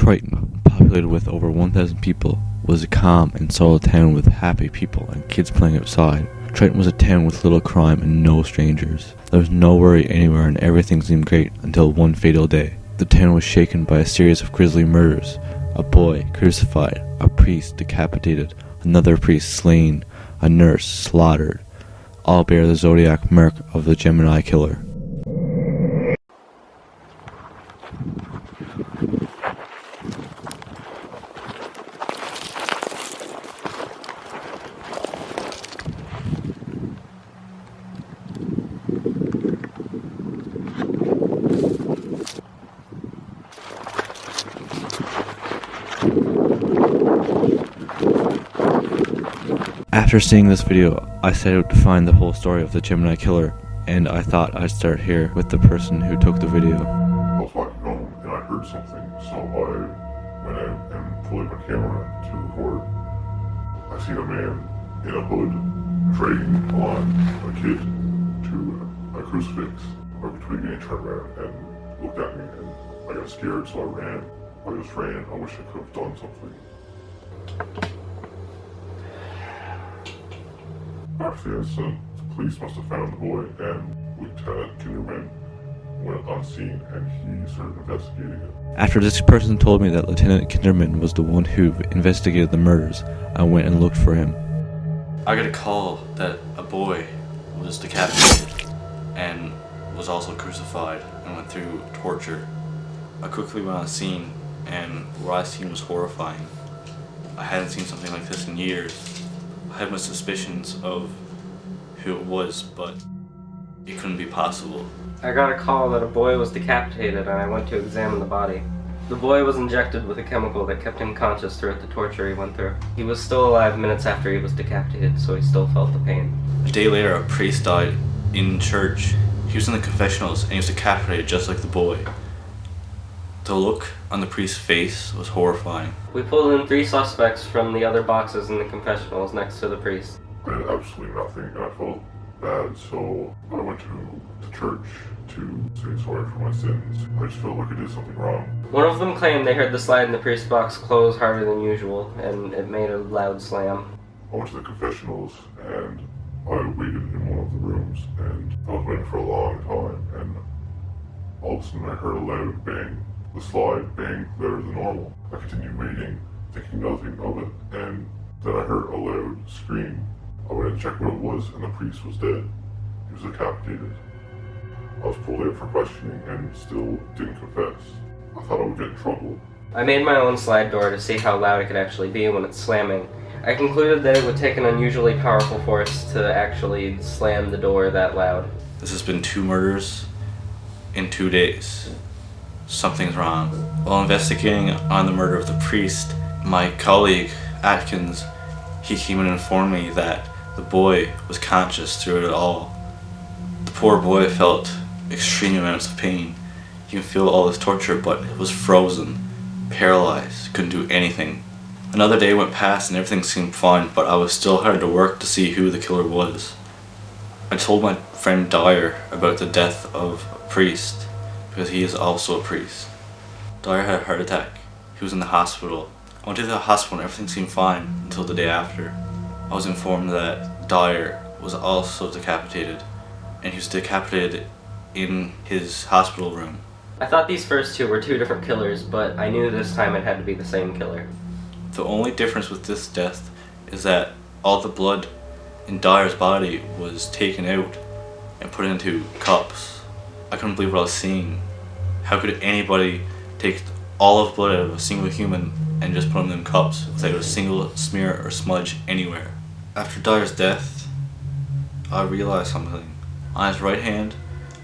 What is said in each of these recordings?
Triton, populated with over 1,000 people, was a calm and solid town with happy people and kids playing outside. Triton was a town with little crime and no strangers. There was no worry anywhere and everything seemed great until one fatal day. The town was shaken by a series of grisly murders. A boy crucified, a priest decapitated, another priest slain, a nurse slaughtered. All bear the zodiac mark of the Gemini killer. After seeing this video, I set out to find the whole story of the Gemini killer, and I thought I'd start here with the person who took the video. I was walking home and I heard something, so I went out and pulled out my camera to record. I seen a man in a hood dragging on a kid to a crucifix. I between me and turned around and looked at me and I got scared, so I ran. I just ran. I wish I could have done something. After the incident, the police must have found the boy, and Lieutenant Kinderman went on scene and he started investigating it. After this person told me that Lieutenant Kinderman was the one who investigated the murders, I went and looked for him. I got a call that a boy was decapitated and was also crucified and went through torture. I quickly went on scene, and what I seen was horrifying. I hadn't seen something like this in years. I had my suspicions of who it was, but it couldn't be possible. I got a call that a boy was decapitated and I went to examine the body. The boy was injected with a chemical that kept him conscious throughout the torture he went through. He was still alive minutes after he was decapitated, so he still felt the pain. A day later, a priest died in church. He was in the confessionals and he was decapitated just like the boy. The look on the priest's face was horrifying. We pulled in 3 suspects from the other boxes in the confessionals next to the priest. I did absolutely nothing and I felt bad, so I went to church to say sorry for my sins. I just felt like I did something wrong. One of them claimed they heard the slide in the priest's box close harder than usual, and it made a loud slam. I went to the confessionals and I waited in one of the rooms and I was waiting for a long time, and all of a sudden I heard a loud bang. The slide banged louder than normal. I continued waiting, thinking nothing of it, and then I heard a loud scream. I went and checked what it was, and the priest was dead. He was decapitated. I was pulled out for questioning and still didn't confess. I thought I would get in trouble. I made my own slide door to see how loud it could actually be when it's slamming. I concluded that it would take an unusually powerful force to actually slam the door that loud. This has been 2 murders in 2 days. Something's wrong. While investigating on the murder of the priest, my colleague, Atkins, he came and informed me that the boy was conscious through it all. The poor boy felt extreme amounts of pain. He could feel all this torture, but it was frozen, paralyzed, couldn't do anything. Another day went past and everything seemed fine, but I was still hard to work to see who the killer was. I told my friend Dyer about the death of a priest, because he is also a priest. Dyer had a heart attack. He was in the hospital. I went to the hospital and everything seemed fine until the day after. I was informed that Dyer was also decapitated, and he was decapitated in his hospital room. I thought these first 2 were 2 different killers, but I knew this time it had to be the same killer. The only difference with this death is that all the blood in Dyer's body was taken out and put into cups. I couldn't believe what I was seeing. How could anybody take all of blood out of a single human and just put them in cups without a single smear or smudge anywhere? After Dyer's death, I realized something. On his right hand,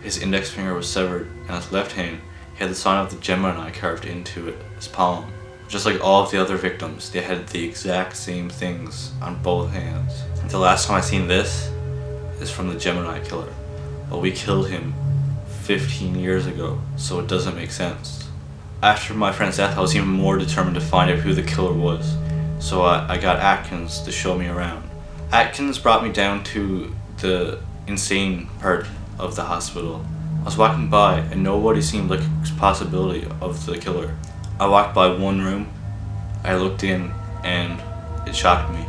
his index finger was severed, and on his left hand, he had the sign of the Gemini carved into his palm. Just like all of the other victims, they had the exact same things on both hands. The last time I seen this is from the Gemini killer, but we killed him 15 years ago, so it doesn't make sense. After my friend's death, I was even more determined to find out who the killer was, so I got Atkins to show me around. Atkins brought me down to the insane part of the hospital. I was walking by and nobody seemed like a possibility of the killer. I walked by one room, I looked in, and it shocked me.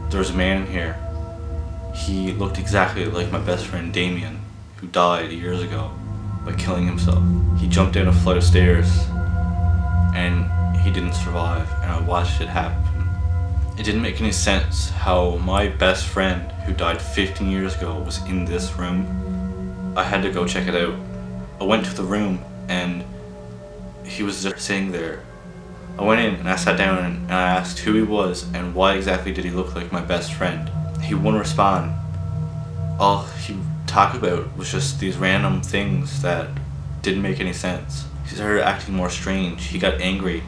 There was a man in here. He looked exactly like my best friend Damien, who died years ago by killing himself. He jumped down a flight of stairs, and he didn't survive, and I watched it happen. It didn't make any sense how my best friend, who died 15 years ago, was in this room. I had to go check it out. I went to the room, and he was just sitting there. I went in and I sat down and I asked who he was and why exactly did he look like my best friend. He wouldn't respond. All he talked about was just these random things that didn't make any sense. He started acting more strange. He got angry.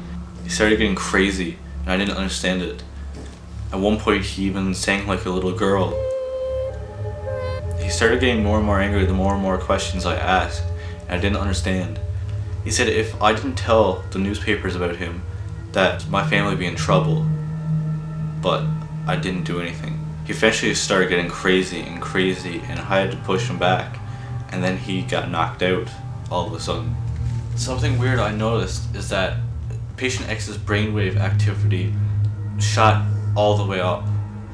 He started getting crazy, and I didn't understand it. At one point, he even sang like a little girl. He started getting more and more angry the more and more questions I asked, and I didn't understand. He said if I didn't tell the newspapers about him, that my family would be in trouble, but I didn't do anything. He eventually started getting crazy, and I had to push him back, and then he got knocked out all of a sudden. Something weird I noticed is that Patient X's brainwave activity shot all the way up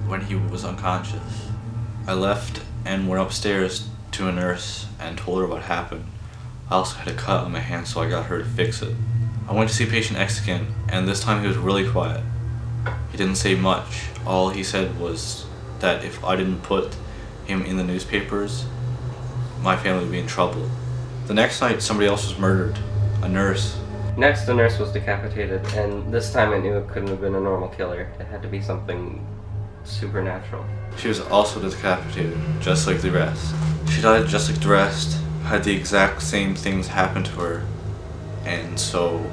when he was unconscious. I left and went upstairs to a nurse and told her what happened. I also had a cut on my hand, so I got her to fix it. I went to see Patient X again, and this time he was really quiet. He didn't say much. All he said was that if I didn't put him in the newspapers, my family would be in trouble. The next night, somebody else was murdered. A nurse. Next, the nurse was decapitated, and this time I knew it couldn't have been a normal killer. It had to be something supernatural. She was also decapitated, just like the rest. She died just like the rest, had the exact same things happen to her, and so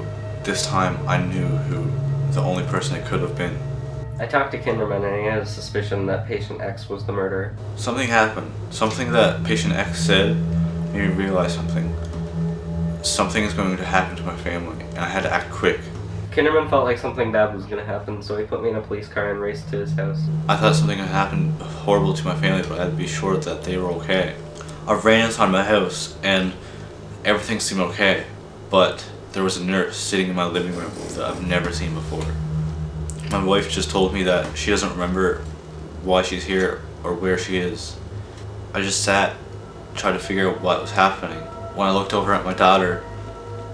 this time I knew who the only person it could have been. I talked to Kinderman, and he had a suspicion that Patient X was the murderer. Something happened. Something that Patient X said made me realize something. Something is going to happen to my family, and I had to act quick. Kinderman felt like something bad was going to happen, so he put me in a police car and raced to his house. I thought something had happened horrible to my family, but I had to be sure that they were okay. I ran inside my house, and everything seemed okay, but there was a nurse sitting in my living room that I've never seen before. My wife just told me that she doesn't remember why she's here or where she is. I just sat, tried to figure out what was happening. When I looked over at my daughter,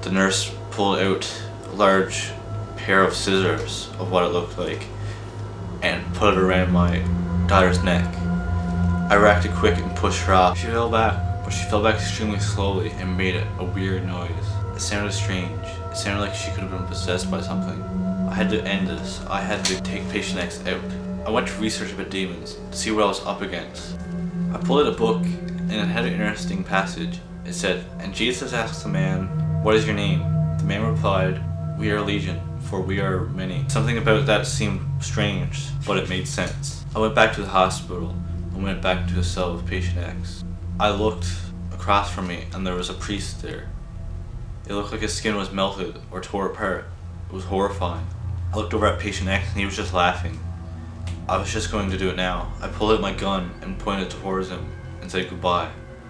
the nurse pulled out a large pair of scissors of what it looked like and put it around my daughter's neck. I reacted quick and pushed her off. She fell back, but she fell back extremely slowly and made a weird noise. It sounded strange. It sounded like she could have been possessed by something. I had to end this. I had to take Patient X out. I went to research about demons to see what I was up against. I pulled out a book, and it had an interesting passage. It said, "And Jesus asked the man, 'What is your name?' The man replied, 'We are legion, for we are many.'" Something about that seemed strange, but it made sense. I went back to the hospital and went back to a cell with Patient X. I looked across from me, and there was a priest there. It looked like his skin was melted or tore apart. It was horrifying. I looked over at Patient X, and he was just laughing. I was just going to do it now. I pulled out my gun and pointed towards him and said goodbye.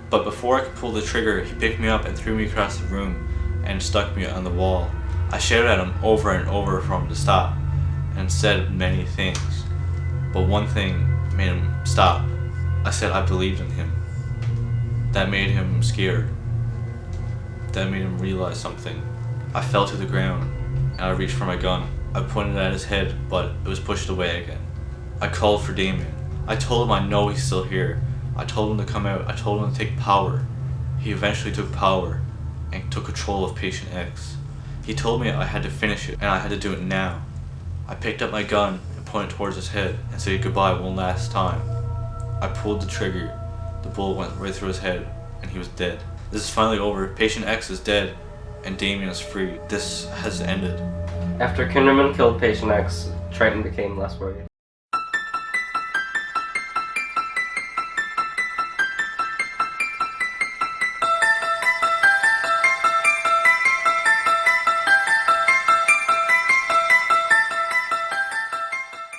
But before I could pull the trigger, he picked me up and threw me across the room and stuck me on the wall. I shouted at him over and over for him to stop and said many things. But one thing made him stop. I said I believed in him. That made him scared. That made him realize something. I fell to the ground and I reached for my gun. I pointed at his head, but it was pushed away again. I called for Damien. I told him I know he's still here. I told him to come out. I told him to take power. He eventually took power and took control of Patient X. He told me I had to finish it and I had to do it now. I picked up my gun and pointed towards his head and said goodbye one last time. I pulled the trigger. The bullet went right through his head and he was dead. This is finally over. Patient X is dead and Damien is free. This has ended. After Kinderman killed Patient X, Triton became less worried.